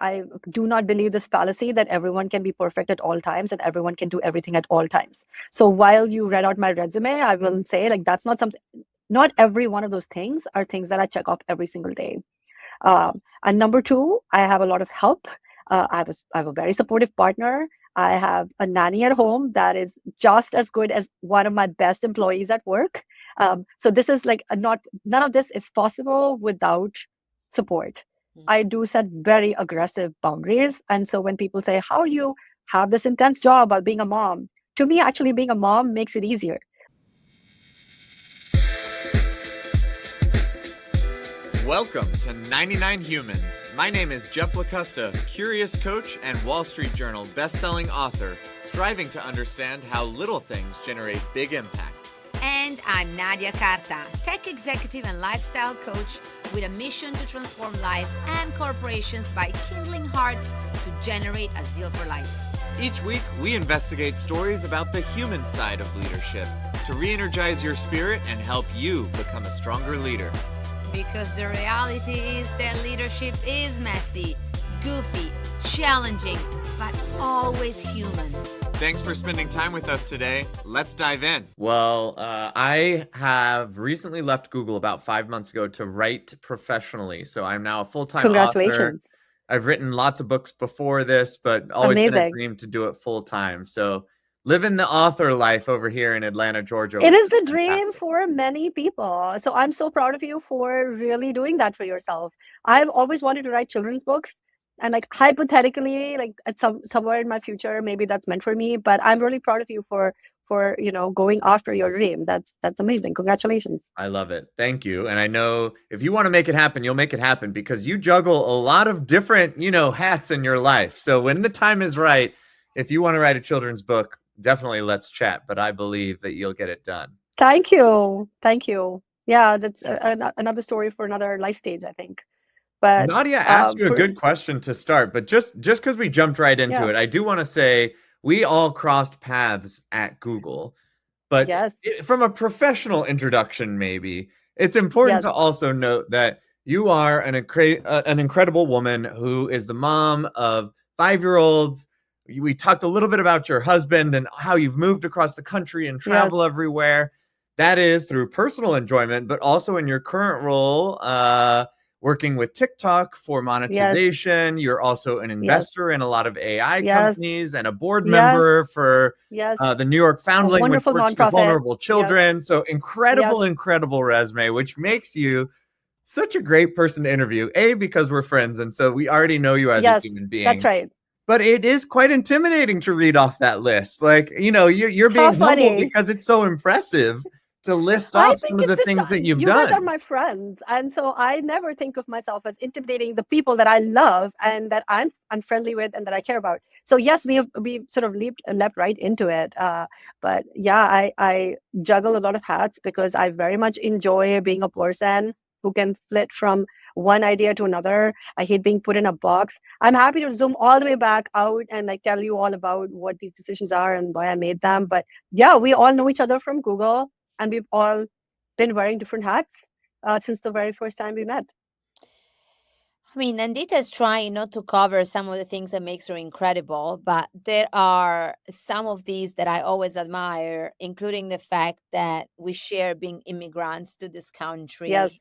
I do not believe this fallacy that everyone can be perfect at all times and everyone can do everything at all times. So while you read out my resume, I will say like that's not something. Not every one of those things are things that I check off every single day. And number two, I have a lot of help. I have a very supportive partner. I have a nanny at home that is just as good as one of my best employees at work. So this is like not none of this is possible without support. I do set very aggressive boundaries, and so when people say, "How you have this intense job while being a mom?" To me, actually being a mom makes it easier. Welcome to 99 Humans. My name is Jeff LaCosta, curious coach and Wall Street Journal best-selling author, striving to understand how little things generate big impact. And I'm Nadia Carta, tech executive and lifestyle coach with a mission to transform lives and corporations by kindling hearts to generate a zeal for life. Each week, we investigate stories about the human side of leadership to re-energize your spirit and help you become a stronger leader. Because the reality is that leadership is messy, goofy, challenging, but always human. Thanks for spending time with us today. Let's dive in. Well, I have recently left Google about 5 months ago to write professionally. So I'm now a full-time author. Congratulations. I've written lots of books before this, but always been a Amazing. dream to do it full-time. So living the author life over here in Atlanta, Georgia. It is which the is dream fantastic. for many people. So I'm so proud of you for really doing that for yourself. I've always wanted to write children's books, and like hypothetically, like at somewhere in my future, maybe that's meant for me. But I'm really proud of you for going after your dream. That's amazing. Congratulations. I love it. Thank you. And I know if you want to make it happen, you'll make it happen because you juggle a lot of different, hats in your life. So when the time is right, if you want to write a children's book, definitely let's chat. But I believe that you'll get it done. Thank you. Thank you. Yeah, that's another story for another life stage, I think. But Nadia asked you a good question to start, but just because we jumped right into Yeah. it, I do want to say we all crossed paths at Google. But Yes. from a professional introduction, maybe, it's important Yes. to also note that you are an incredible woman who is the mom of 5-year-olds. We talked a little bit about your husband and how you've moved across the country and travel everywhere. That is through personal enjoyment, but also in your current role, working with TikTok for monetization. You're also an investor in a lot of AI companies and a board member for the New York Foundling, which works for vulnerable children. So incredible resume, which makes you such a great person to interview. A, because we're friends, and so we already know you as a human being. That's right. But it is quite intimidating to read off that list. Like, you're being humble because it's so impressive to list off some of the things that you've done. You guys are my friends, and so I never think of myself as intimidating the people that I love and that I'm friendly with and that I care about. So yes, we sort of leapt right into it. But yeah, I juggle a lot of hats because I very much enjoy being a person who can split from one idea to another. I hate being put in a box. I'm happy to zoom all the way back out and like tell you all about what these decisions are and why I made them. But yeah, we all know each other from Google. And we've all been wearing different hats since the very first time we met. I mean, Nandeeta is trying not to cover some of the things that makes her incredible, but there are some of these that I always admire, including the fact that we share being immigrants to this country. Yes.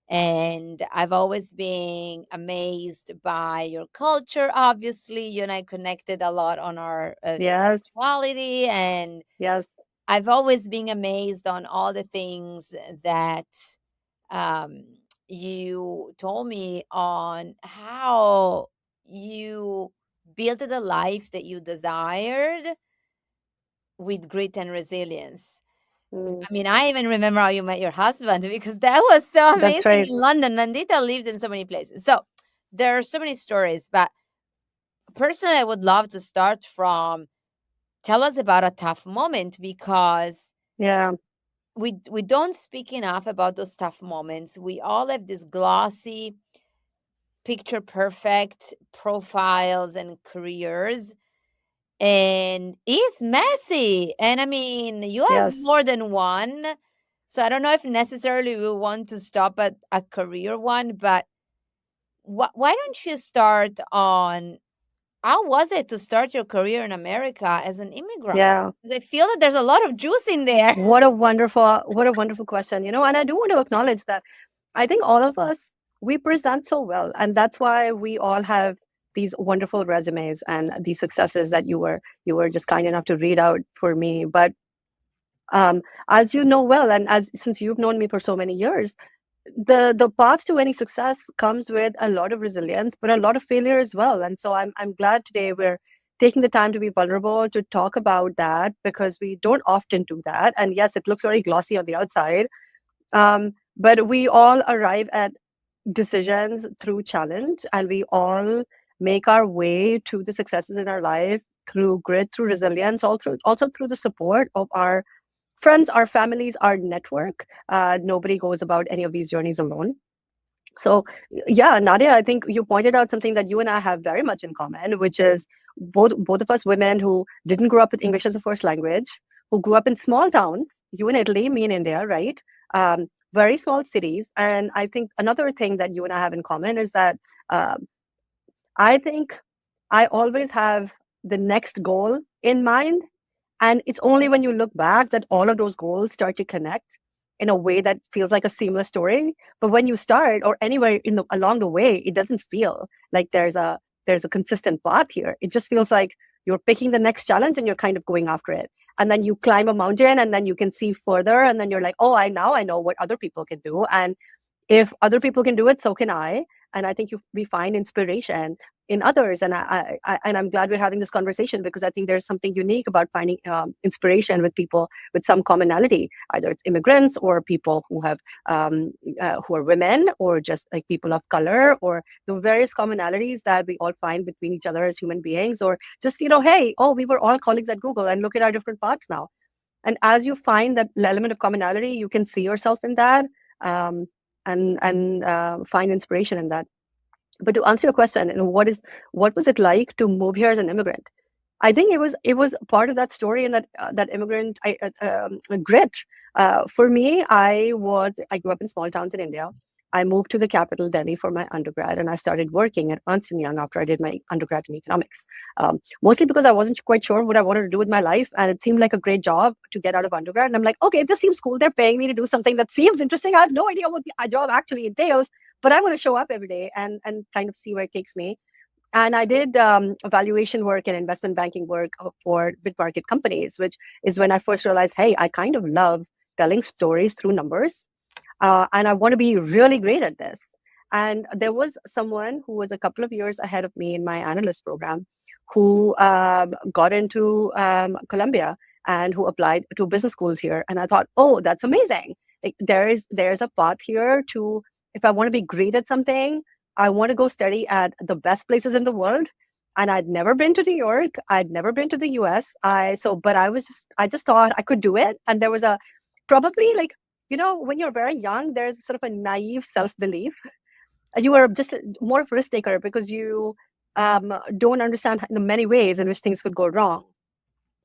And I've always been amazed by your culture. Obviously, you and I connected a lot on our spirituality, and I've always been amazed on all the things that you told me on how you built the life that you desired with grit and resilience. I mean, I even remember how you met your husband because that was so amazing in London. Nandeeta lived in so many places. So there are so many stories, but personally, I would love to start from tell us about a tough moment because we don't speak enough about those tough moments. We all have this glossy, picture perfect profiles and careers, and it's messy. And I mean, you have more than one. So I don't know if necessarily we want to stop at a career one, but why don't you start on how was it to start your career in America as an immigrant? Yeah. Because I feel that there's a lot of juice in there. What a wonderful question. And I do want to acknowledge that I think all of us, we present so well. And that's why we all have these wonderful resumes and these successes that you were just kind enough to read out for me. But as you know well, and as since you've known me for so many years, the path to any success comes with a lot of resilience, but a lot of failure as well. And so I'm glad today we're taking the time to be vulnerable, to talk about that, because we don't often do that. And yes, it looks very glossy on the outside, but we all arrive at decisions through challenge, and we all make our way to the successes in our life through grit, through resilience, also through the support of our friends, our families, our network. Nobody goes about any of these journeys alone. So, yeah, Nadia, I think you pointed out something that you and I have very much in common, which is both of us women who didn't grow up with English as a first language, who grew up in small towns. You in Italy, me in India, right? Very small cities. And I think another thing that you and I have in common is that um, I think I always have the next goal in mind, and it's only when you look back that all of those goals start to connect in a way that feels like a seamless story. But when you start, or anywhere along the way, it doesn't feel like there's a consistent path here. It just feels like you're picking the next challenge and you're kind of going after it. And then you climb a mountain and then you can see further, and then you're like, oh, I know what other people can do. And if other people can do it, so can I. And I think we find inspiration in others. And I'm glad we're having this conversation, because I think there's something unique about finding inspiration with people with some commonality. Either it's immigrants, or people who are women, or just like people of color, or the various commonalities that we all find between each other as human beings, or just, hey, oh, we were all colleagues at Google, and look at our different paths now. And as you find that element of commonality, you can see yourself in that, um, and find inspiration in that. But to answer your question, what was it like to move here as an immigrant? I think it was part of that story, and that immigrant grit. For me, I grew up in small towns in India. I moved to the capital, Delhi, for my undergrad, and I started working at Ernst & Young after I did my undergrad in economics. Mostly because I wasn't quite sure what I wanted to do with my life, and it seemed like a great job to get out of undergrad. And I'm like, okay, this seems cool. They're paying me to do something that seems interesting. I have no idea what the job actually entails, but I'm going to show up every day and kind of see where it takes me. And I did valuation work and investment banking work for mid-market companies, which is when I first realized, hey, I kind of love telling stories through numbers. And I want to be really great at this. And there was someone who was a couple of years ahead of me in my analyst program, who got into Columbia, and who applied to business schools here. And I thought, oh, that's amazing. Like, there's a path here to, if I want to be great at something, I want to go study at the best places in the world. And I'd never been to New York. I'd never been to the US. But I just thought I could do it. And there was probably, like, when you're very young, there's sort of a naive self-belief. You are just more of a risk taker, because you don't understand the many ways in which things could go wrong.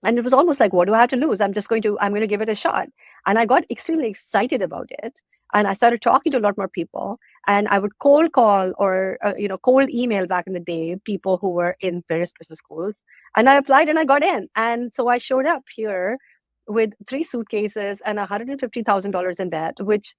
And it was almost like, what do I have to lose? I'm going to give it a shot. And I got extremely excited about it. And I started talking to a lot more people. And I would cold call, or cold email back in the day, people who were in various business schools. And I applied and I got in. And so I showed up here with 3 suitcases and $150,000 in debt, which,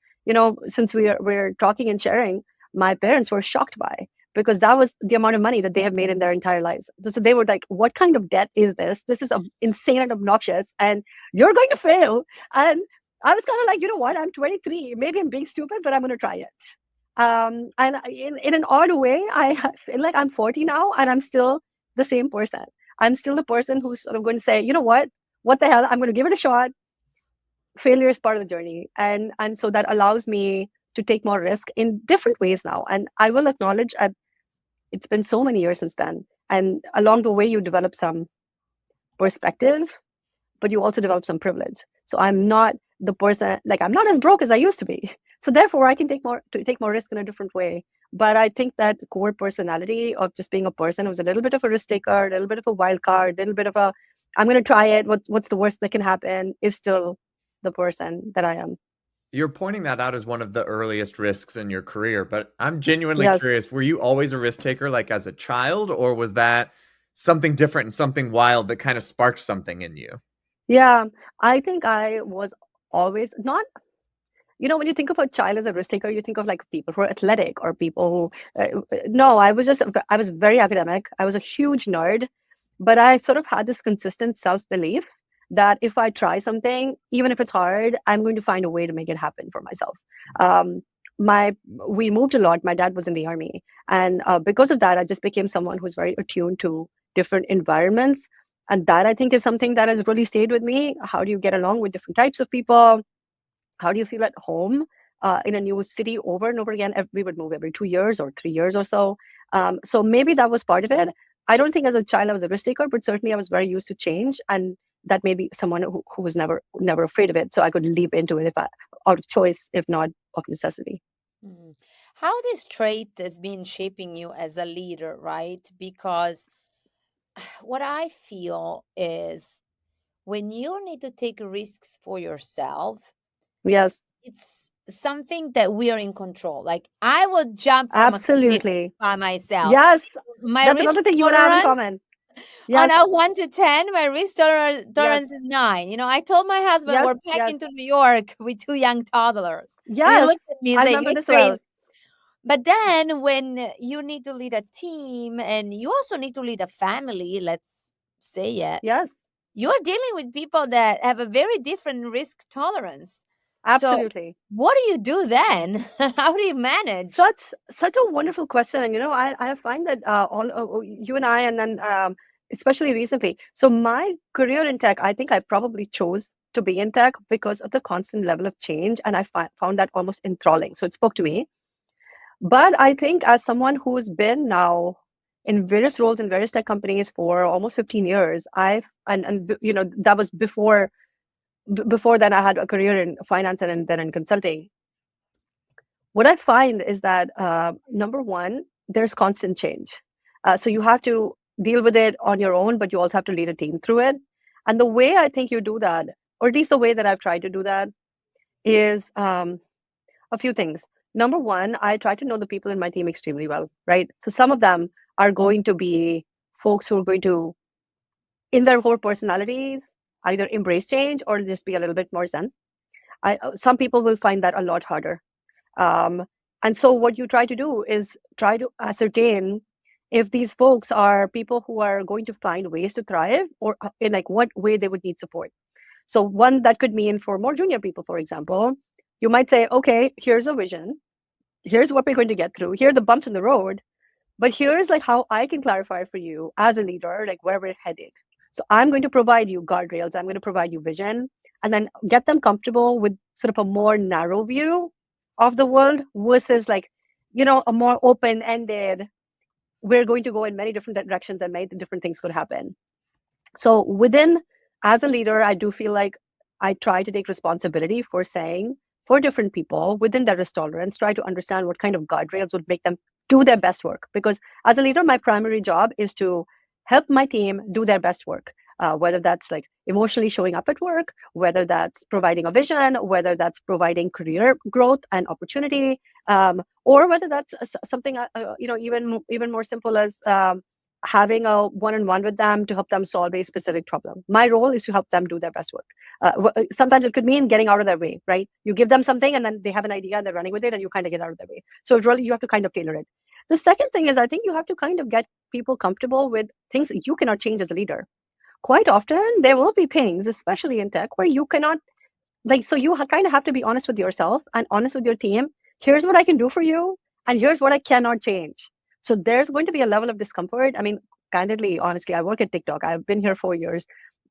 since we're talking and sharing, my parents were shocked by, because that was the amount of money that they have made in their entire lives. So they were like, what kind of debt is this? This is insane and obnoxious, and you're going to fail. And I was kind of like, you know what? I'm 23. Maybe I'm being stupid, but I'm going to try it. And in an odd way, I feel like I'm 40 now, and I'm still the same person. I'm still the person who's sort of going to say, you know what the hell? I'm going to give it a shot. Failure is part of the journey. And so that allows me to take more risk in different ways now. And I will acknowledge it's been so many years since then. And along the way, you develop some perspective, but you also develop some privilege. So I'm not the person, like, I'm not as broke as I used to be. So therefore, I can take more risk in a different way. But I think that core personality of just being a person who's a little bit of a risk taker, a little bit of a wild card, a little bit of I'm going to try it. What's the worst that can happen, is still the person that I am. You're pointing that out as one of the earliest risks in your career, but I'm genuinely Yes. curious, were you always a risk taker like as a child, or was that something different and something wild that kind of sparked something in you? Yeah, I think I was always not, when you think of a child as a risk taker, you think of like people who are athletic or people who, no, I was very academic. I was a huge nerd, but I sort of had this consistent self-belief that if I try something, even if it's hard, I'm going to find a way to make it happen for myself. Um, we moved a lot. My dad was in the army, and because of that, I just became someone who's very attuned to different environments, and that I think is something that has really stayed with me. How do you get along with different types of people? How do you feel at home in a new city over and over again? We would move every 2 years or 3 years or so. So maybe that was part of it. I don't think as a child I was a risk taker, but certainly I was very used to change, and that may be someone who was never afraid of it. So I could leap into it if out of choice, if not of necessity. Mhm. How this trait has been shaping you as a leader, right? Because what I feel is when you need to take risks for yourself, Yes, it's something that we are in control. Like I would jump from a cliff absolutely. by myself. Yes, My that's risk another thing you and I have in tolerance common. on Yes, a 1 to 10, my risk yes, tolerance is 9. I told my husband yes, we're yes, packing to New York with 2 young toddlers. And he yes. looked at me and I said, remember "You're this well. crazy." But then when you need to lead a team and you also need to lead a family, let's say it, Yes, you're dealing with people that have a very different risk tolerance. So absolutely. what do you do then? How do you manage? Such a wonderful question, and I find that all you and I, and then especially recently. So my career in tech, I think I probably chose to be in tech because of the constant level of change, and I found that almost enthralling. So it spoke to me. But I think as someone who's been now in various roles in various tech companies for almost 15 years, I've and that was before then I had a career in finance and then in consulting. What I find is that number one, there's constant change. So you have to deal with it on your own, but you also have to lead a team through it. And the way I think you do that, or at least the way that I've tried to do that, is a few things. Number one, I try to know the people in my team extremely well, right? So some of them are going to be folks who are going to, in their whole personalities, either embrace change or just be a little bit more zen. Some people will find that a lot harder. Um, and so what you try to do is try to ascertain if these folks are people who are going to find ways to thrive, or in like what way they would need support. So one that could mean for more junior people, for example, you might say, okay, here's a vision. Here's what we're going to get through. Here are the bumps in the road. But here's like how I can clarify for you as a leader, like where we're headed. So I'm going to provide you guardrails. I'm going to provide you vision, and then get them comfortable with sort of a more narrow view of the world versus like, a more open-ended, we're going to go in many different directions and many different things could happen. So as a leader, I do feel like I try to take responsibility for saying for different people within their risk tolerance, try to understand what kind of guardrails would make them do their best work. Because as a leader, my primary job is to help my team do their best work, whether that's like emotionally showing up at work, whether that's providing a vision, whether that's providing career growth and opportunity, or whether that's something, even more simple as having a one-on-one with them to help them solve a specific problem. My role is to help them do their best work. Sometimes it could mean getting out of their way, right? You give them something and then they have an idea and they're running with it and you kind of get out of their way. So really, you have to kind of tailor it. The second thing is I think you have to kind of get people comfortable with things you cannot change as a leader. Quite often, there will be things, especially in tech, where you cannot, so you kind of have to be honest with yourself and honest with your team. Here's what I can do for you, and here's what I cannot change. So there's going to be a level of discomfort. I mean, candidly, honestly, I work at TikTok. I've been here 4 years.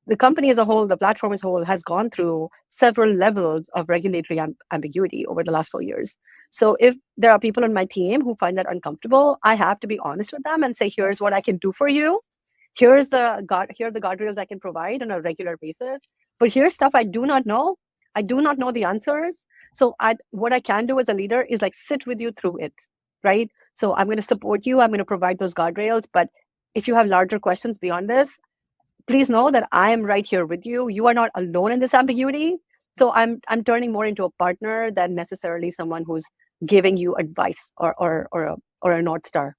The company as a whole, the platform as a whole, has gone through several levels of regulatory ambiguity over the last 4 years. So if there are people on my team who find that uncomfortable, I have to be honest with them and say, here's what I can do for you. Here are the guardrails I can provide on a regular basis. But here's stuff I do not know. I do not know the answers. So what I can do as a leader is like sit with you through it, right? So I'm going to support you. I'm going to provide those guardrails. But if you have larger questions beyond this, please know that I am right here with you. You are not alone in this ambiguity. So I'm turning more into a partner than necessarily someone who's giving you advice or a North Star.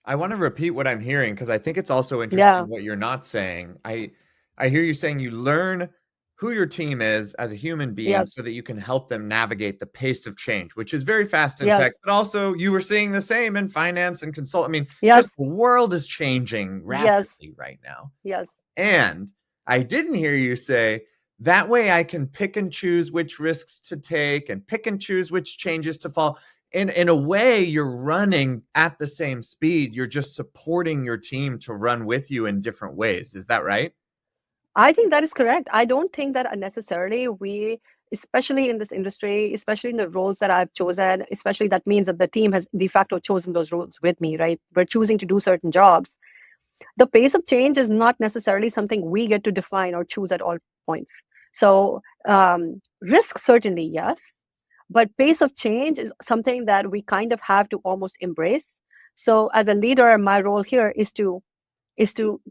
I want to repeat what I'm hearing because I think it's also interesting Yeah. what you're not saying. I hear you saying you learn who your team is as a human being Yes. so that you can help them navigate the pace of change, which is very fast in tech, Yes. but also you were seeing the same in finance and consult. I mean, just Yes. the world is changing Yes. rapidly right now. Yes. And I didn't hear you say that way I can pick and choose which risks to take and pick and choose which changes to fall. In a way, you're running at the same speed. You're just supporting your team to run with you in different ways. Is that right? I think that is correct. I don't think that necessarily we, especially in this industry, especially in the roles that I've chosen, especially that means that the team has de facto chosen those roles with me, right? We're choosing to do certain jobs. The pace of change is not necessarily something we get to define or choose at all points. So, risk, certainly, yes, but pace of change is something that we kind of have to almost embrace. So, as a leader, my role here is to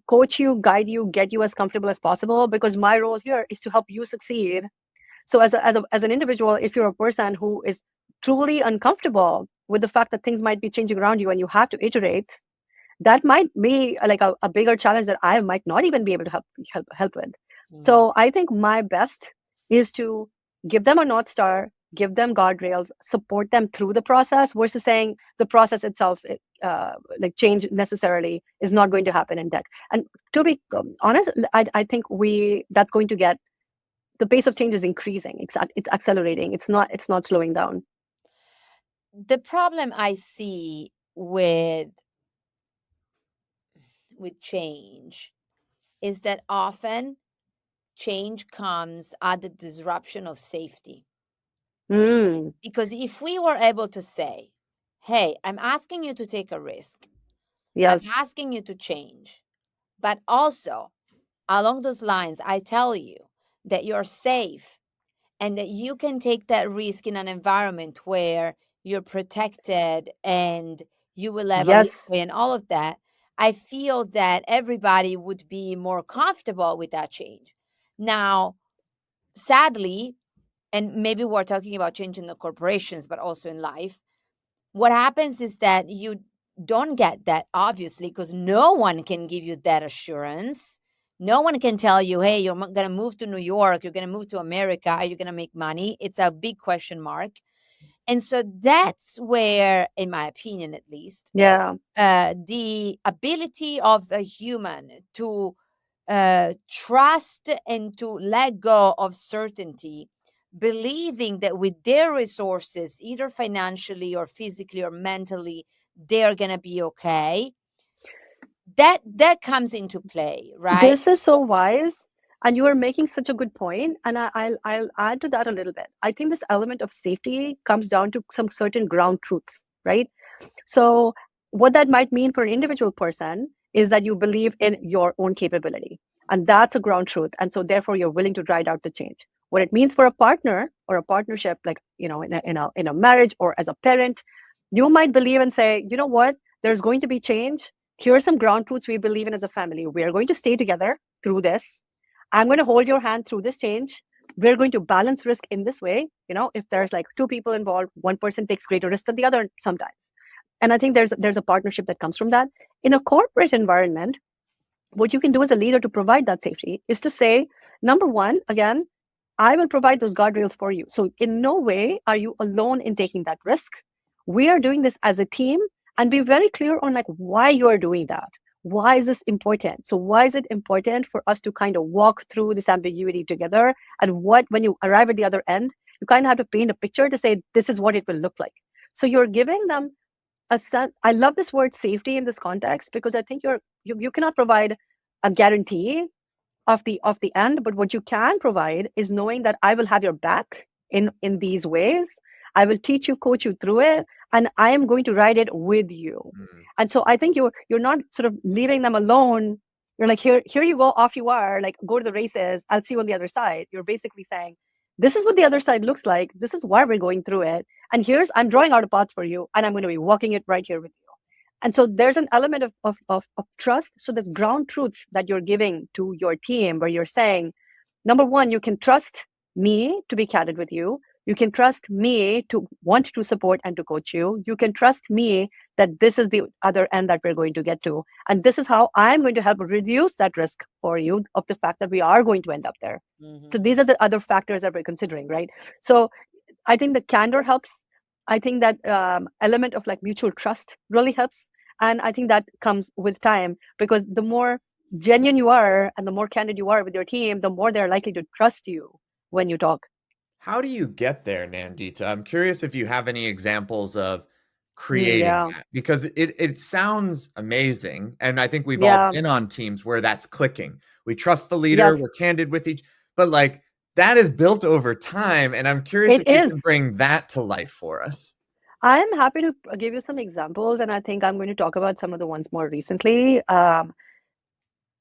coach you, guide you, get you as comfortable as possible, because my role here is to help you succeed. So as an individual, if you're a person who is truly uncomfortable with the fact that things might be changing around you and you have to iterate, that might be like a bigger challenge that I might not even be able to help with. So I think my best is to give them a North Star, give them guardrails, support them through the process, versus saying the process itself, like change necessarily is not going to happen in tech. And to be honest, I think that's going to get, the pace of change is increasing. It's accelerating. It's not slowing down. The problem I see with change is that often change comes at the disruption of safety. Mm, Because if we were able to say, hey, I'm asking you to take a risk, I'm yes. asking you to change, but also along those lines, I tell you that you're safe and that you can take that risk in an environment where you're protected and you will have a Yes. leeway and all of that, I feel that everybody would be more comfortable with that change. Now, sadly, and maybe we're talking about changing the corporations, but also in life, what happens is that you don't get that, obviously, because no one can give you that assurance. No one can tell you, hey, you're going to move to New York, you're going to move to America, are you going to make money? It's a big question mark. And so that's where, in my opinion at least, Yeah. the ability of a human to trust and to let go of certainty, believing that with their resources, either financially or physically or mentally, they're gonna be okay. That comes into play, right? This is so wise, and you are making such a good point. And I'll add to that a little bit. I think this element of safety comes down to some certain ground truths, right? So what that might mean for an individual person is that you believe in your own capability, and that's a ground truth. And so therefore, you're willing to ride out the change. What it means for a partner or a partnership, like in a marriage or as a parent, you might believe and say, you know what, there's going to be change. Here are some ground truths we believe in as a family. We are going to stay together through this. I'm going to hold your hand through this change. We're going to balance risk in this way. If there's like two people involved, one person takes greater risk than the other sometimes. And I think there's a partnership that comes from that. In a corporate environment, what you can do as a leader to provide that safety is to say, number one, again, I will provide those guardrails for you. So in no way are you alone in taking that risk. We are doing this as a team, and be very clear on like why you are doing that. Why is this important? So why is it important for us to kind of walk through this ambiguity together? And when you arrive at the other end, you kind of have to paint a picture to say, this is what it will look like. So you're giving them I love this word safety in this context, because I think you cannot provide a guarantee of the end, but what you can provide is knowing that I will have your back in these ways. I will teach you, coach you through it, and I am going to ride it with you. And so I think you're not sort of leaving them alone. You're like, here you go, off you are, like, go to the races, I'll see you on the other side. You're basically saying, this is what the other side looks like, this is why we're going through it, and I'm drawing out a path for you, and I'm going to be walking it right here with you. And so there's an element of trust. So there's ground truths that you're giving to your team, where you're saying, number one, you can trust me to be candid with you. You can trust me to want to support and to coach you. You can trust me that this is the other end that we're going to get to. And this is how I'm going to help reduce that risk for you of the fact that we are going to end up there. So these are the other factors that we're considering, right? So I think the candor helps. I think that element of like mutual trust really helps. And I think that comes with time, because the more genuine you are and the more candid you are with your team, the more they're likely to trust you when you talk. How do you get there, Nandeeta? I'm curious if you have any examples of creating Yeah. that, because it sounds amazing. And I think we've all Yeah. been on teams where that's clicking. We trust the leader, Yes, we're candid with each, but like that is built over time. And I'm curious it if you is. can bring that to life for us. I'm happy to give you some examples, and I think I'm going to talk about some of the ones more recently. I'm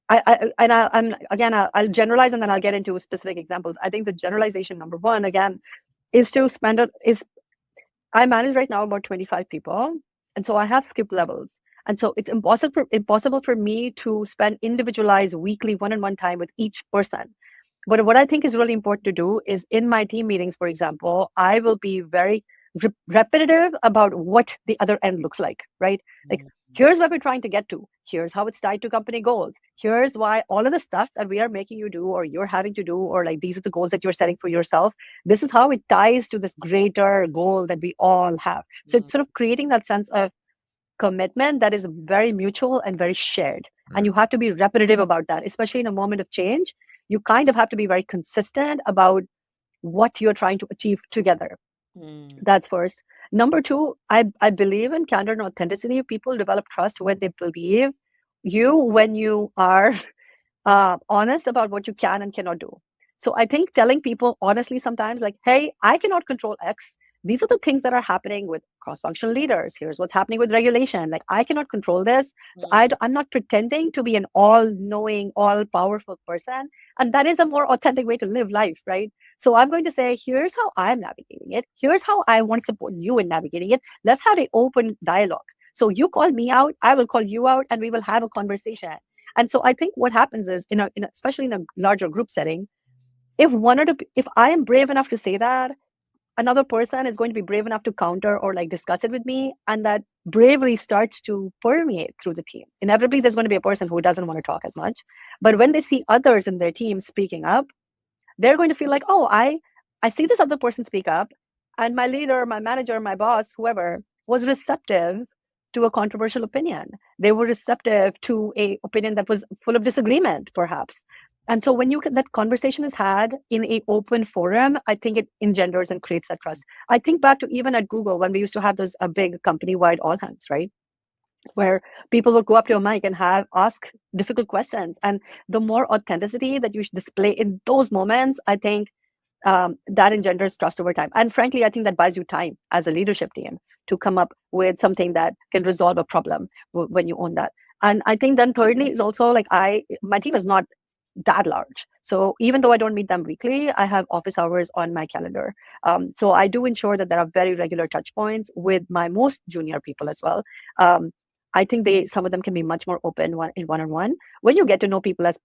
again, I'll generalize and then I'll get into specific examples. I think the generalization number one again is to spend it is I manage right now about 25 people, and so I have skip levels, and so it's impossible for me to spend individualized weekly one-on-one time with each person. But what I think is really important to do is in my team meetings, for example, I will be very repetitive about what the other end looks like, right? Like, here's where we're trying to get to. Here's how it's tied to company goals. Here's why all of the stuff that we are making you do or you're having to do, or like these are the goals that you're setting for yourself. This is how it ties to this greater goal that we all have. So it's sort of creating that sense of commitment that is very mutual and very shared. And you have to be repetitive about that, especially in a moment of change. You kind of have to be very consistent about what you're trying to achieve together. That's first. Number two, I believe in candor and authenticity. People develop trust when they believe you, when you are honest about what you can and cannot do. So I think telling people honestly sometimes, like, hey, I cannot control X. These are the things that are happening with cross-functional leaders. Here's what's happening with regulation. Like, I cannot control this. So I'm not pretending to be an all-knowing, all-powerful person. And that is a more authentic way to live life, right? So I'm going to say, here's how I'm navigating it. Here's how I want to support you in navigating it. Let's have an open dialogue. So you call me out, I will call you out, and we will have a conversation. And so I think what happens is, especially in a larger group setting, if I am brave enough to say that, another person is going to be brave enough to counter or like discuss it with me, and that bravery starts to permeate through the team. Inevitably, there's going to be a person who doesn't want to talk as much, but when they see others in their team speaking up, they're going to feel like, oh, I see this other person speak up, and my leader, my manager, my boss, whoever, was receptive to a controversial opinion. They were receptive to a opinion that was full of disagreement, perhaps. And so when that conversation is had in a open forum, I think it engenders and creates that trust. I think back to even at Google when we used to have those big company-wide all hands, right? Where people would go up to a mic and ask difficult questions. And the more authenticity that you display in those moments, I think that engenders trust over time. And frankly, I think that buys you time as a leadership team to come up with something that can resolve a problem when you own that. And I think then thirdly is also like my team is not that large. So even though I don't meet them weekly, I have office hours on my calendar. So I do ensure that there are very regular touch points with my most junior people as well. I think some of them can be much more open in one-on-one. When you get to know people as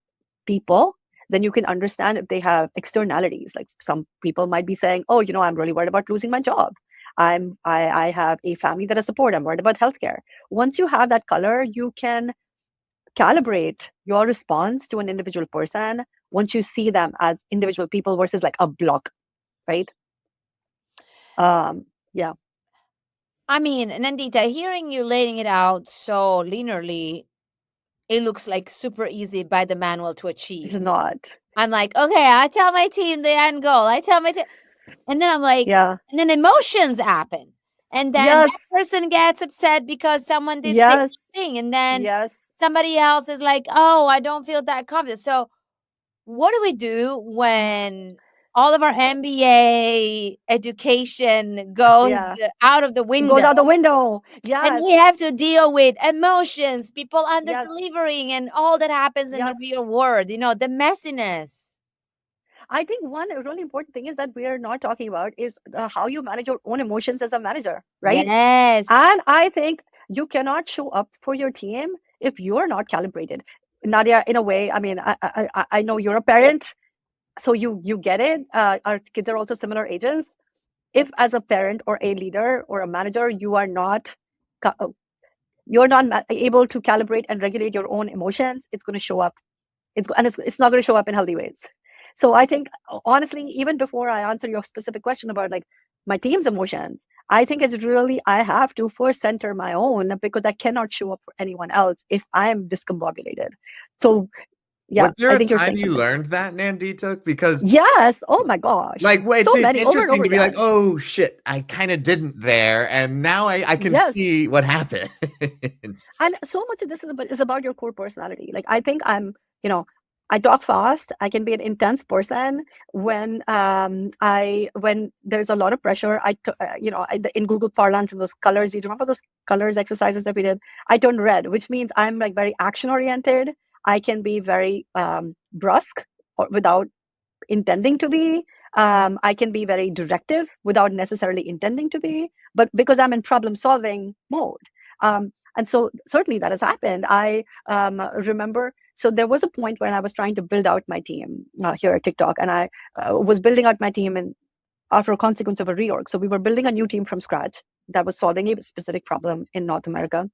people, then you can understand if they have externalities. Like some people might be saying, oh, I'm really worried about losing my job. I have a family that I support. I'm worried about healthcare. Once you have that color, you can calibrate your response to an individual person once you see them as individual people versus like a block, right? Yeah. I mean, Nandita, hearing you laying it out so linearly, it looks like super easy by the manual to achieve. It's not. I'm like, okay, I tell my team the end goal. I tell my team. And then I'm like, Yeah. and then emotions happen. And then Yes. that person gets upset because someone did say Yes. something. And then Yes. somebody else is like, oh, I don't feel that confident. So what do we do when all of our MBA education goes Yeah. out of the It window? goes out the window. And Yes. we have to deal with emotions, people under Yes. delivering, and all that happens in the Yes. real world, the messiness. I think one really important thing is that we are not talking about is how you manage your own emotions as a manager, right? Yes. And I think you cannot show up for your team if you're not calibrated. Nadia, in a way, I mean, I know you're a parent. So you get it. Our kids are also similar ages. If as a parent or a leader or a manager, you're not able to calibrate and regulate your own emotions, it's going to show up. It's not going to show up in healthy ways. So I think, honestly, even before I answer your specific question about like my team's emotions, I think it's really, I have to first center my own, because I cannot show up for anyone else if I'm discombobulated. So yeah, Was there I a think you're time saying you something. learned that, Nandita? Because Yes. Oh my gosh. like, So it's many, over and over interesting to be like, again. oh shit, I kind of didn't there, and now I can Yes. see what happened. And so much of this is about your core personality. Like, I think I'm, you know, I talk fast. I can be an intense person when when there's a lot of pressure. In Google parlance, and those colors. You remember those colors exercises that we did? I turn red, which means I'm like very action oriented. I can be very brusque, or without intending to be. I can be very directive without necessarily intending to be, but because I'm in problem solving mode. And so certainly that has happened. I remember, so there was a point when I was trying to build out my team here at TikTok, and I was building out my team and after a consequence of a reorg. So we were building a new team from scratch that was solving a specific problem in North America.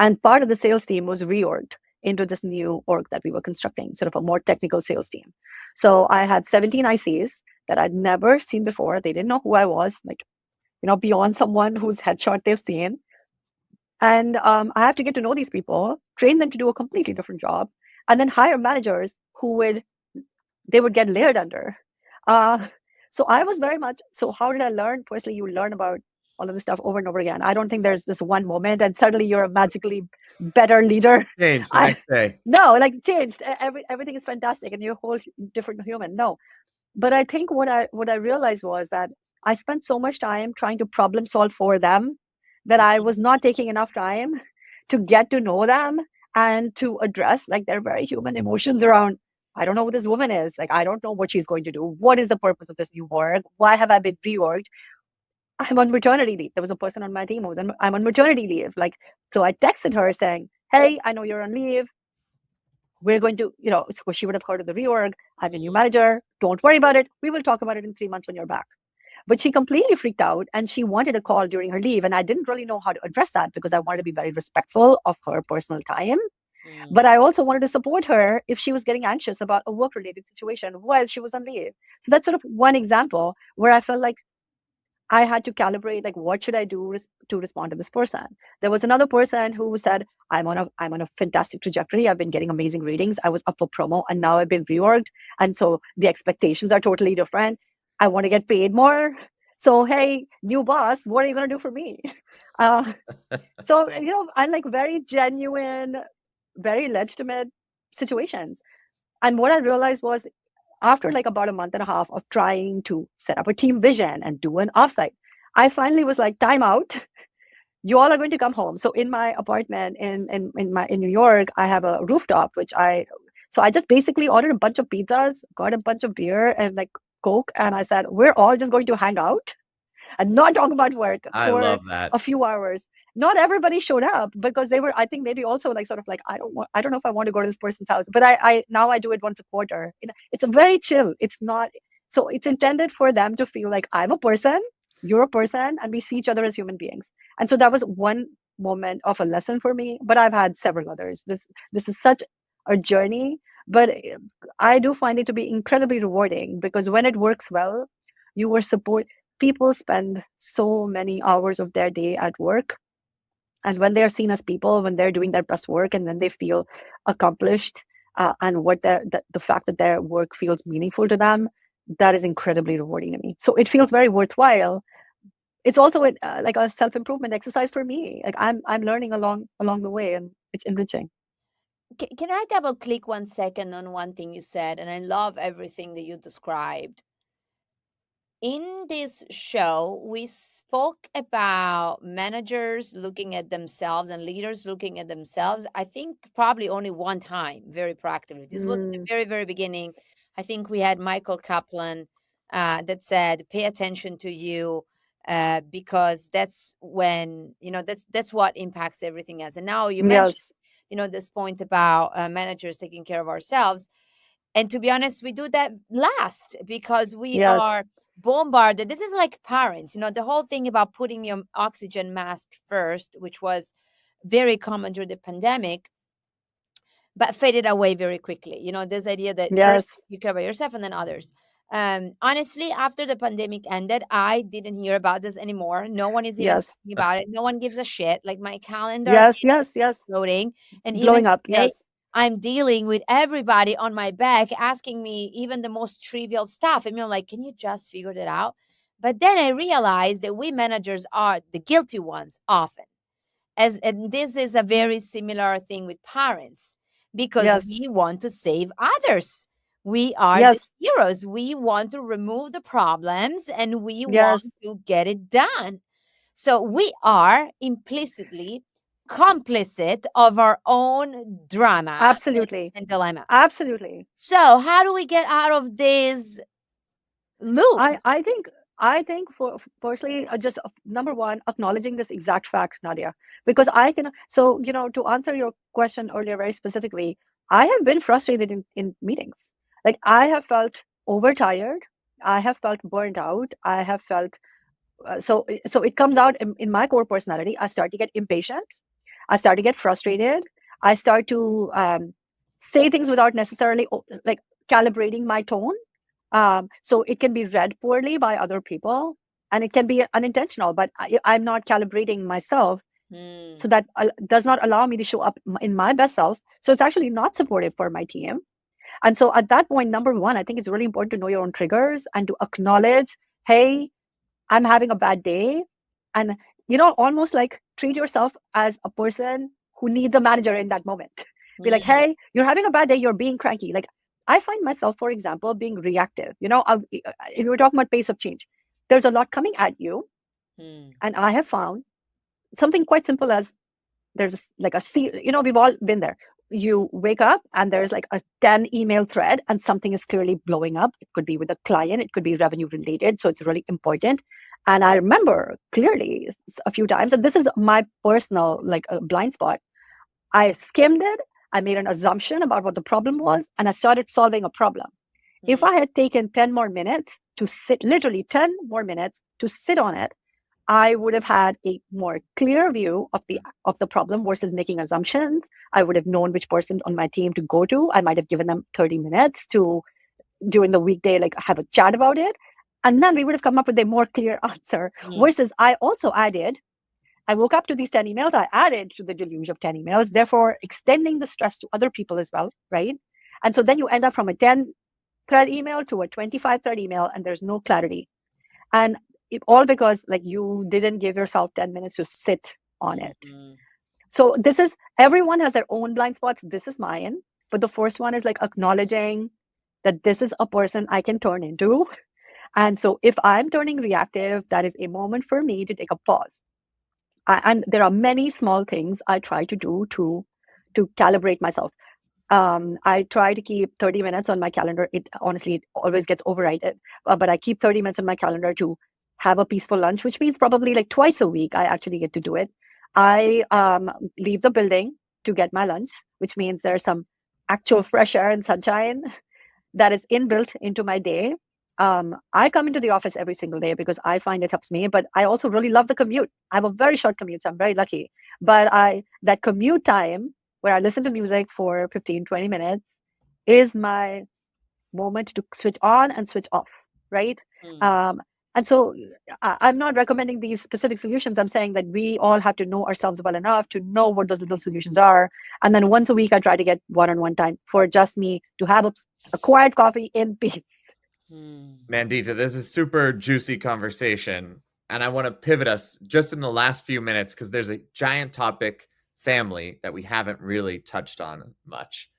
And part of the sales team was reorged into this new org that we were constructing, sort of a more technical sales team. So I had 17 ICs that I'd never seen before. They didn't know who I was, like, beyond someone whose headshot they've seen. And I have to get to know these people, train them to do a completely different job, and then hire managers who would get layered under. So I was very much, so how did I learn? Firstly, you learn about all of this stuff over and over again. I don't think there's this one moment and suddenly you're a magically better leader. Changed the next day. No, like, changed. Everything is fantastic and you're a whole different human. No. But I think what I realized was that I spent so much time trying to problem solve for them that I was not taking enough time to get to know them and to address like their very human emotions around, I don't know who this woman is. Like, I don't know what she's going to do. What is the purpose of this new work? Why have I been reorged? I'm on maternity leave. There was a person on my team who was I'm on maternity leave. Like, so I texted her saying, hey, I know you're on leave. We're going to, so she would have heard of the reorg. I'm a new manager. Don't worry about it. We will talk about it in 3 months when you're back. But she completely freaked out and she wanted a call during her leave. And I didn't really know how to address that because I wanted to be very respectful of her personal time. But I also wanted to support her if she was getting anxious about a work-related situation while she was on leave. So that's sort of one example where I felt like I had to calibrate, like, what should I do to respond to this person? There was another person who said, I'm on a fantastic trajectory. I've been getting amazing ratings. I was up for promo and now I've been reorged. And so the expectations are totally different. I want to get paid more. So, hey, new boss, what are you going to do for me? So, I'm like very genuine, very legitimate situations. And what I realized was, after like about a month and a half of trying to set up a team vision and do an offsite, I finally was like, time out. You all are going to come home. So in my apartment in New York, I have a rooftop, so I just basically ordered a bunch of pizzas, got a bunch of beer and like Coke. And I said, we're all just going to hang out and not talk about work I for love that. a few hours. Not everybody showed up because they were, I think, maybe also like sort of like, I don't know if I want to go to this person's house, but I now I do it once a quarter. It's a very chill. It's not, so it's intended for them to feel like I'm a person, you're a person, and we see each other as human beings. And so that was one moment of a lesson for me, but I've had several others. This is such a journey, but I do find it to be incredibly rewarding because when it works well, you were support. People spend so many hours of their day at work. And when they're seen as people, when they're doing their best work and then they feel accomplished and the fact that their work feels meaningful to them, that is incredibly rewarding to me. So it feels very worthwhile. It's also like a self-improvement exercise for me. Like I'm learning along the way and it's enriching. Can I double click 1 second on one thing you said? And I love everything that you described. In this show, we spoke about managers looking at themselves and leaders looking at themselves. I think probably only one time, very proactively. This was at the very, very beginning. I think we had Michael Kaplan that said, "Pay attention to you." Because that's when that's what impacts everything else. And now you mentioned Yes. this point about managers taking care of ourselves. And to be honest, we do that last because we Yes. are bombarded. This is like parents, the whole thing about putting your oxygen mask first, which was very common during the pandemic, but faded away very quickly. This idea that first Yes. you care about yourself and then others. Honestly, after the pandemic ended, I didn't hear about this anymore. No one is even Yes. talking about it. No one gives a shit. Like my calendar Yes. is Yes. Yes. exploding. And even Blowing up. today, Yes. I'm dealing with everybody on my back asking me even the most trivial stuff. And I'm like, can you just figure that out? But then I realized that we managers are the guilty ones often. And this is a very similar thing with parents because Yes. we want to save others. We are the Yes. heroes. We want to remove the problems and we want Yes. to get it done. So we are implicitly complicit of our own drama Absolutely. and dilemma. Absolutely. So how do we get out of this loop? I think for personally, just number one, acknowledging this exact fact, Nadia, because I can. So to answer your question earlier very specifically, I have been frustrated in meetings. Like I have felt overtired. I have felt burned out. I have felt so it comes out in my core personality. I start to get impatient. I start to get frustrated. I start to say things without necessarily like calibrating my tone. So it can be read poorly by other people, and it can be unintentional, but I'm not calibrating myself, Hmm. so that does not allow me to show up in my best self. So it's actually not supportive for my team. And so at that point, number one, I think it's really important to know your own triggers and to acknowledge, hey, I'm having a bad day. And, almost like treat yourself as a person who needs a manager in that moment. Be like, Hmm. hey, you're having a bad day. You're being cranky. Like, I find myself, for example, being reactive. If we're talking about pace of change, there's a lot coming at you. Hmm. And I have found something quite simple as there's like we've all been there. You wake up and there's like a 10 email thread and something is clearly blowing up. It could be with a client, it could be revenue related, so it's really important. And I remember clearly a few times, and this is my personal like blind spot. I skimmed it, I made an assumption about what the problem was, and I started solving a problem. If Hmm. I had taken 10 more minutes to sit, literally 10 more minutes to sit on it, I would have had a more clear view of the problem versus making assumptions. I would have known which person on my team to go to. I might have given them 30 minutes to during the weekday, like have a chat about it. And then we would have come up with a more clear answer. Hmm. Versus I woke up to these 10 emails, I added to the deluge of 10 emails, therefore extending the stress to other people as well, right? And so then you end up from a 10 thread email to a 25 thread email, and there's no clarity. And all because like you didn't give yourself 10 minutes to sit on it. Hmm. So everyone has their own blind spots. This is mine. But the first one is like acknowledging that this is a person I can turn into. And so if I'm turning reactive, that is a moment for me to take a pause. And there are many small things I try to do to calibrate myself. I try to keep 30 minutes on my calendar. It honestly, it always gets overridden, but I keep 30 minutes on my calendar to have a peaceful lunch, which means probably like twice a week I actually get to do it. I leave the building to get my lunch, which means there's some actual fresh air and sunshine that is inbuilt into my day. I come into the office every single day because I find it helps me, but I also really love the commute. I have a very short commute, so I'm very lucky. But that commute time where I listen to music for 15, 20 minutes is my moment to switch on and switch off, right? Hmm. And so I'm not recommending these specific solutions. I'm saying that we all have to know ourselves well enough to know what those little solutions are. And then once a week, I try to get one-on-one time for just me to have a quiet coffee in peace. Hmm. Nandeeta, this is super juicy conversation. And I want to pivot us just in the last few minutes because there's a giant topic, family, that we haven't really touched on much.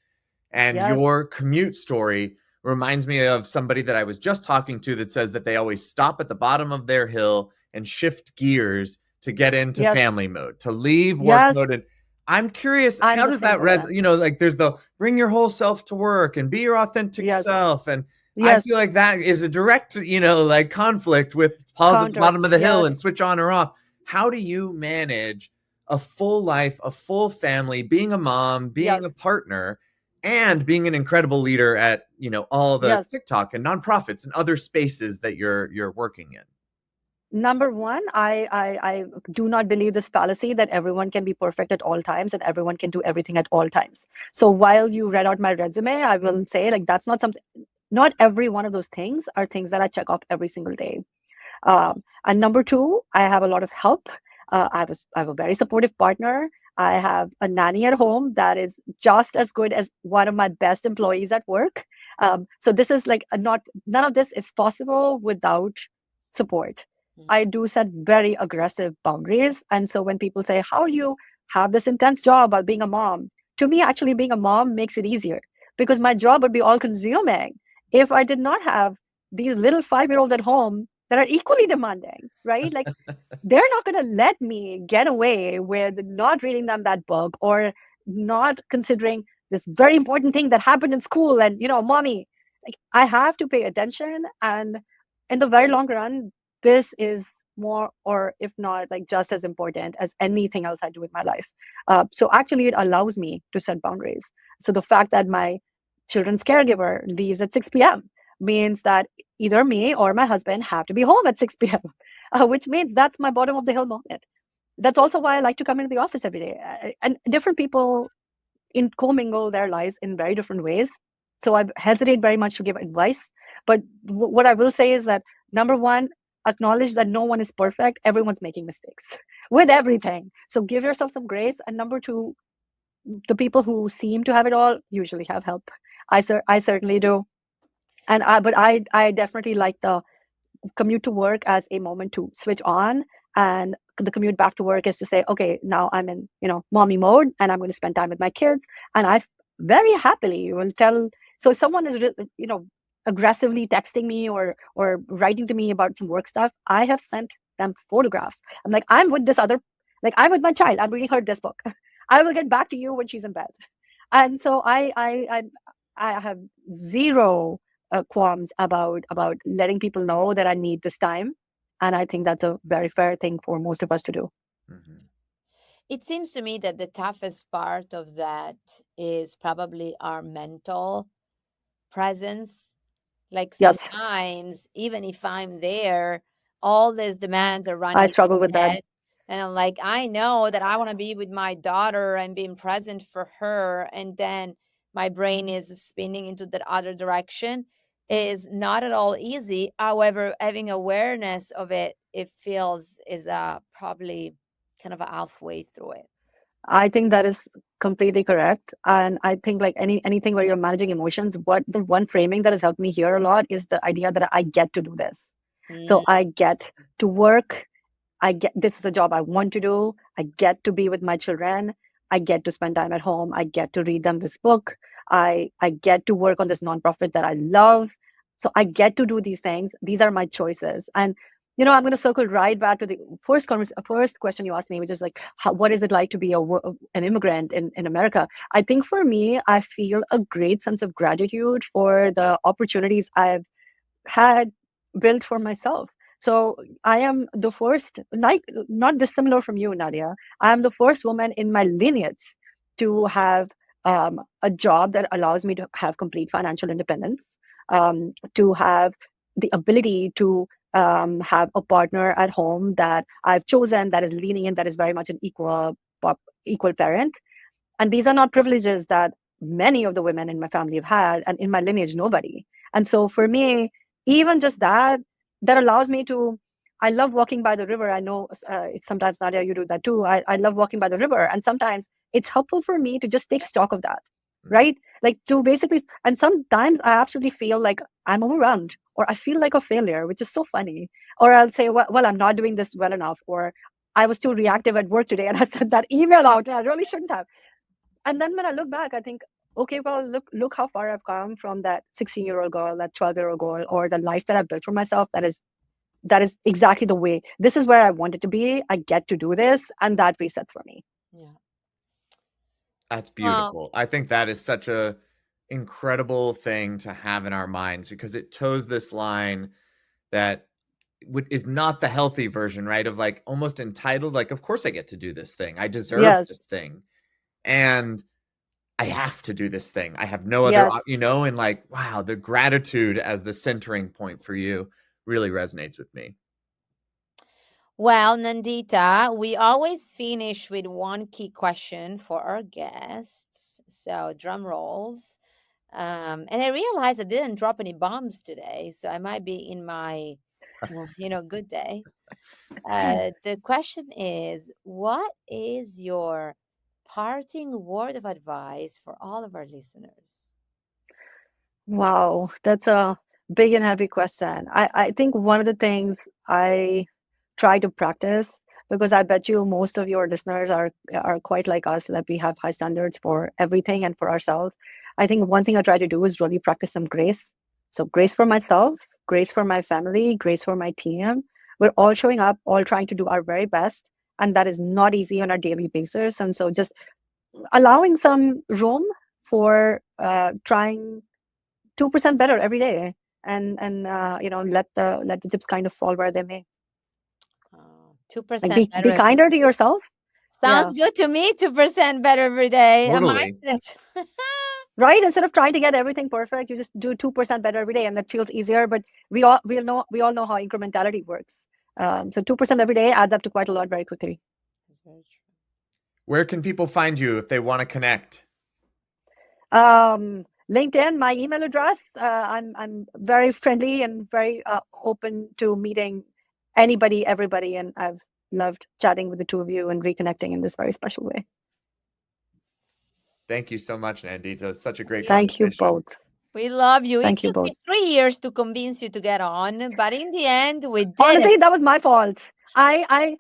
And Yes. your commute story reminds me of somebody that I was just talking to that says that they always stop at the bottom of their hill and shift gears to get into Yes. family mode, to leave work Yes. mode. And I'm curious, I'm how the does same that person. like there's the bring your whole self to work and be your authentic Yes. self. And I Yes. feel like that is a direct, like conflict with pause at the Counter. bottom of the hill and Yes. switch on or off. How do you manage a full life, a full family, being a mom, being Yes. a partner, and being an incredible leader at, all the Yes. TikTok and nonprofits and other spaces that you're working in. Number one, I do not believe this fallacy that everyone can be perfect at all times and everyone can do everything at all times. So while you read out my resume, I will say like that's not something. Not every one of those things are things that I check off every single day. And number two, I have a lot of help. I have a very supportive partner. I have a nanny at home that is just as good as one of my best employees at work. So this is like none of this is possible without support. I do set very aggressive boundaries. And so when people say, how you have this intense job while being a mom? To me, actually being a mom makes it easier because my job would be all consuming if I did not have these little 5-year-olds at home that are equally demanding, right? Like they're not going to let me get away with not reading them that book or not considering this very important thing that happened in school. And, mommy, like I have to pay attention. And in the very long run, this is more, or if not, like just as important as anything else I do in my life. So actually, it allows me to set boundaries. So the fact that my children's caregiver leaves at 6 p.m. means that either me or my husband have to be home at 6 p.m., which means that's my bottom of the hill moment. That's also why I like to come into the office every day. And different people commingle their lives in very different ways. So I hesitate very much to give advice. But what I will say is that number one, acknowledge that no one is perfect. Everyone's making mistakes with everything. So give yourself some grace. And number two, the people who seem to have it all usually have help. I certainly do. And I definitely like the commute to work as a moment to switch on, and the commute back to work is to say, okay, now I'm in mommy mode and I'm going to spend time with my kids. And I very happily will tell. So if someone is aggressively texting me or writing to me about some work stuff, I have sent them photographs. I'm like, I'm with this other, like I'm with my child, I'm reading her this book. I will get back to you when she's in bed. And so I have zero qualms about letting people know that I need this time, and I think that's a very fair thing for most of us to do. Mhm. It seems to me that the toughest part of that is probably our mental presence. Like Yes, sometimes, even if I'm there, all these demands are I running in struggle with my that. head. And I'm like, I know that I want to be with my daughter and being present for her. And then my brain is spinning into that other direction is not at all easy. However, having awareness of it, it feels is probably kind of a halfway through it. I think that is completely correct. And I think like anything where you're managing emotions, what the one framing that has helped me here a lot is the idea that I get to do this. So Mm. I get to work. This is a job I want to do. I get to be with my children. I get to spend time at home. I get to read them this book. I get to work on this nonprofit that I love. So I get to do these things. These are my choices. And I'm going to circle right back to the first question you asked me, which is like, what is it like to be an immigrant in America? I think for me, I feel a great sense of gratitude for the opportunities I've had built for myself. So I am the first, like not dissimilar from you, Nadia. I am the first woman in my lineage to have a job that allows me to have complete financial independence, to have the ability to have a partner at home that I've chosen that is lenient, that is very much an equal parent. And these are not privileges that many of the women in my family have had, and in my lineage, nobody. And so for me, even just that allows me to, I love walking by the river. I know it's sometimes, Nadia, you do that too. I love walking by the river. And sometimes it's helpful for me to just take stock of that, right? Like to basically, and sometimes I absolutely feel like I'm overwhelmed or I feel like a failure, which is so funny. Or I'll say, well, I'm not doing this well enough, or I was too reactive at work today and I sent that email out and I really shouldn't have. And then when I look back, I think, okay, well, look how far I've come from that 16-year-old girl, that 12-year-old girl, or the life that I've built for myself. That is exactly the way. This is where I wanted to be. I get to do this, and that resets for me. Yeah. That's beautiful. I think that is such a incredible thing to have in our minds because it toes this line that is not the healthy version, right? Of like almost entitled, like, of course I get to do this thing. I deserve Yes. this thing. And I have to do this thing. I have no other, Yes. and like, wow, the gratitude as the centering point for you really resonates with me. Well, Nandita, we always finish with one key question for our guests. So, drum rolls. And I realized I didn't drop any bombs today, so I might be in my, good day. The question is, what is your parting word of advice for all of our listeners? Wow, that's a big and heavy question. I think one of the things I try to practice, because I bet you most of your listeners are quite like us, that we have high standards for everything and for ourselves. I think one thing I try to do is really practice some grace. So grace for myself, grace for my family, grace for my team. We're all showing up, all trying to do our very best, and that is not easy on a daily basis. And so just allowing some room for trying 2% better every day, and let the chips kind of fall where they may. 2% Be better. kinder to yourself. Yeah. Sounds good to me. 2% better every day. A Totally. mindset. Right. Instead of trying to get everything perfect, you just do 2% better every day, and that feels easier. But we all know how incrementality works. So 2% every day adds up to quite a lot very quickly. That's very true. Where can people find you if they want to connect? LinkedIn, my email address. I'm very friendly and very open to meeting anybody, everybody, and I've loved chatting with the two of you and reconnecting in this very special way. Thank you so much, Nandeeta. It's such a great Thank you conversation. both. We love you. It Thank you took me both. 3 years to convince you to get on, but in the end, we did Honestly, it. that was my fault. I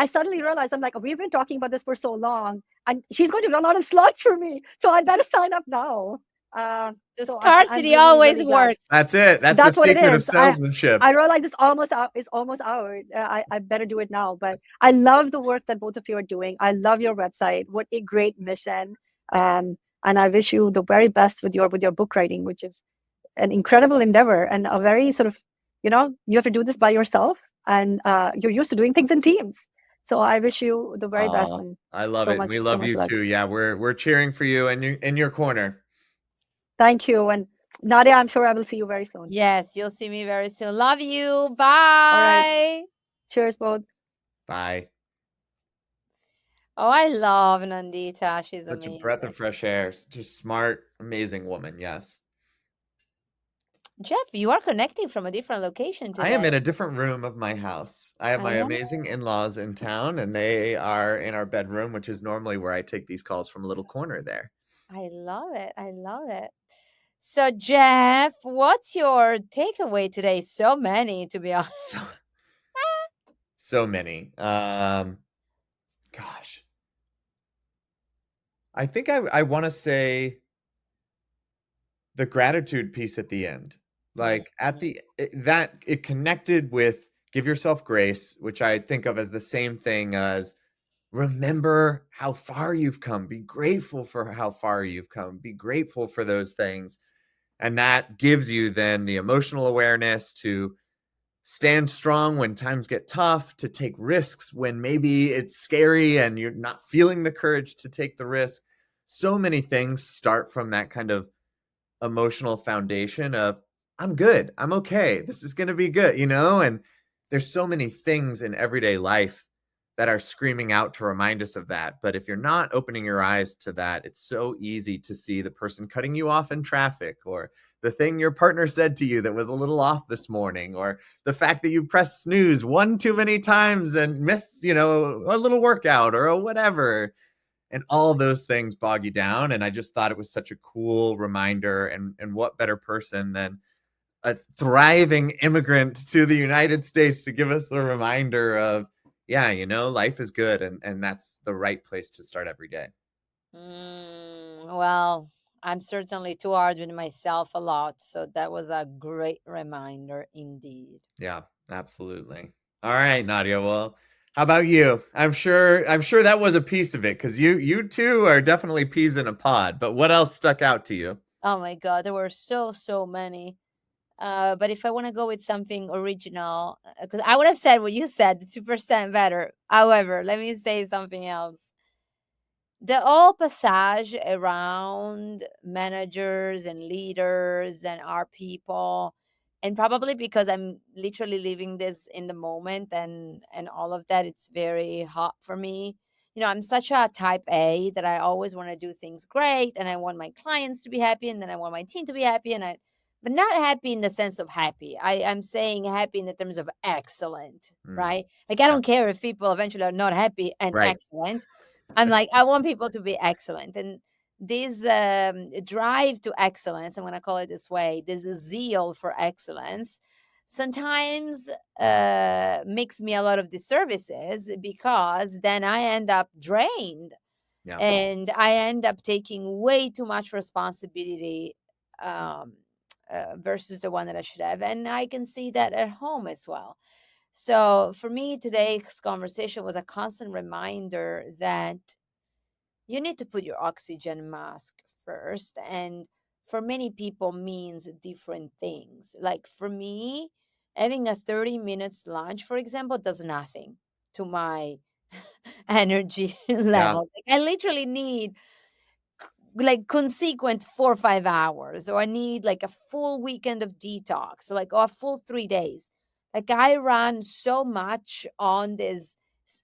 suddenly realized, I'm like, we've been talking about this for so long, and she's going to run out of slots for me, so I better sign up now. The So I'm scarcity really, always really glad. works. That's it. That's the That's what it secret of is. salesmanship. I realize it's almost out. It's almost out. I better do it now. But I love the work that both of you are doing. I love your website. What a great mission. And I wish you the very best with your book writing, which is an incredible endeavor and a very sort of, you have to do this by yourself, and you're used to doing things in teams. So I wish you the very best, Aw, and I love so it. And much, we so love much you luck. too. Yeah, we're cheering for you and you in your corner. Thank you. And Nadia, I'm sure I will see you very soon. Yes, you'll see me very soon. Love you. All right. Bye. Cheers, both. Bye. Oh, I love Nandita. She's Such a breath amazing. of fresh air. Such a smart, amazing woman. Yes. Jeff, you are connecting from a different location I am today. in a different room of my house. I have I my know. amazing in-laws in town, and they are in our bedroom, which is normally where I take these calls from a little corner there. I love it. I love it. So, Jeff, what's your takeaway today? So many, to be honest. So, so many. Gosh. I think I want to say the gratitude piece at the end. Like at that it connected with give yourself grace, which I think of as the same thing as remember how far you've come. Be grateful for how far you've come. Be grateful for those things. And that gives you then the emotional awareness to stand strong when times get tough, to take risks when maybe it's scary and you're not feeling the courage to take the risk. So many things start from that kind of emotional foundation of I'm good, I'm okay, this is going to be good, and there's so many things in everyday life that are screaming out to remind us of that. But if you're not opening your eyes to that, it's so easy to see the person cutting you off in traffic, or the thing your partner said to you that was a little off this morning, or the fact that you pressed snooze one too many times and missed, a little workout or a whatever, and all those things bog you down. And I just thought it was such a cool reminder. And what better person than a thriving immigrant to the United States to give us a reminder of, yeah, life is good, and that's the right place to start every day. Well, I'm certainly too hard with myself a lot. So that was a great reminder indeed. Yeah, absolutely. All right, Nadia. Well, how about you? I'm sure that was a piece of it, because you too are definitely peas in a pod. But what else stuck out to you? Oh my God, there were so many. But if I want to go with something original, because I would have said what you said, the 2% better. However, let me say something else. the whole passage around managers and leaders and our people, and probably because I'm literally living this in the moment, and all of that, it's very hot for me. I'm such a type A that I always want to do things great, and I want my clients to be happy, and then I want my team to be happy, but not happy in the sense of happy. I'm saying happy in the terms of excellent, Mm, right? Like, I yeah. don't care if people eventually are not happy and Right. excellent. I'm like, I want people to be excellent. And this drive to excellence, I'm going to call it this way, this zeal for excellence, sometimes makes me a lot of disservices, because then I end up drained, Yeah. and I end up taking way too much responsibility, um, versus the one that I should have. And I can see that at home as well. So for me, today's conversation was a constant reminder that you need to put your oxygen mask first. And for many people means different things. Like for me, having a 30 minutes lunch, for example, does nothing to my energy Yeah. levels. Like, I literally need like consequent 4 or 5 hours, or I need like a full weekend of detox, like, or a full 3 days. Like, I run so much on this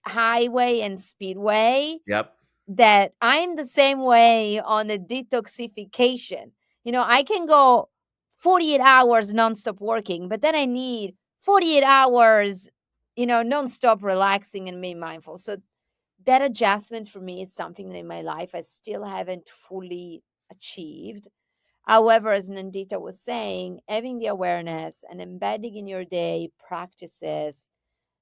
highway and speedway Yep. that I'm the same way on the detoxification. I can go 48 hours nonstop working, but then I need 48 hours, nonstop relaxing and being mindful. So that adjustment for me is something that in my life I still haven't fully achieved. However, as Nandita was saying, having the awareness and embedding in your day practices,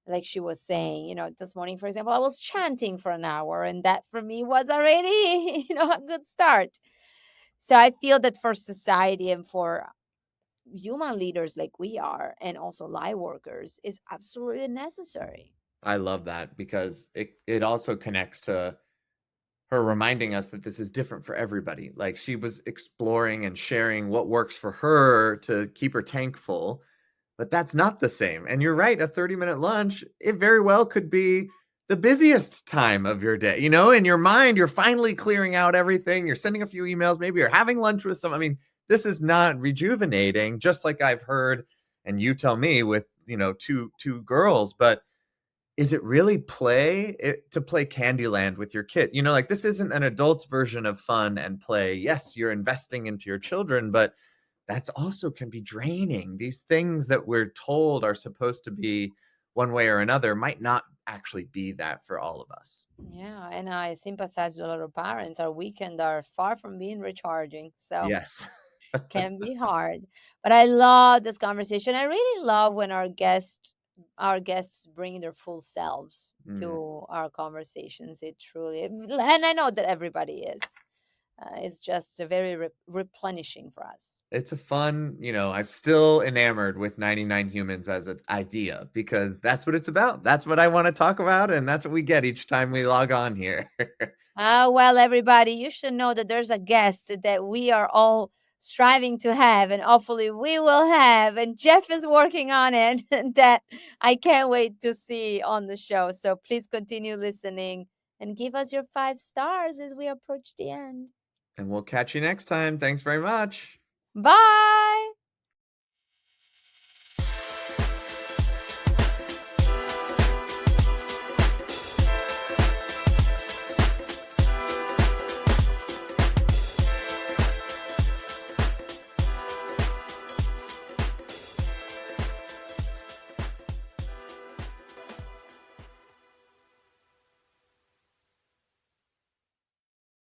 like she was saying, this morning, for example, I was chanting for an hour, and that for me was already, a good start. So I feel that for society and for human leaders like we are, and also light workers, is absolutely necessary. I love that because it also connects to her reminding us that this is different for everybody. Like she was exploring and sharing what works for her to keep her tank full, but that's not the same. And you're right, a 30-minute lunch, it very well could be the busiest time of your day. In your mind, you're finally clearing out everything. You're sending a few emails, maybe you're having lunch with some. I mean, this is not rejuvenating, just like I've heard, and you tell me with, two girls, but is it really to play Candyland with your kid? Like this isn't an adult's version of fun and play. Yes, you're investing into your children, but that's also can be draining. These things that we're told are supposed to be one way or another might not actually be that for all of us. Yeah, and I sympathize with a lot of parents. Our weekend are far from being recharging, so Yes. can be hard. But I love this conversation. I really love when our guests bring their full selves Mm. to our conversations. It truly, and I know that everybody is. It's just a very replenishing for us. It's a fun, I'm still enamored with 99 Humans as an idea because that's what it's about. That's what I want to talk about. And that's what we get each time we log on here. Well, everybody, you should know that there's a guest that we are all striving to have, and hopefully we will have. And Jeff is working on it, and that I can't wait to see on the show. So please continue listening and give us your 5 stars as we approach the end. And we'll catch you next time. Thanks very much. Bye.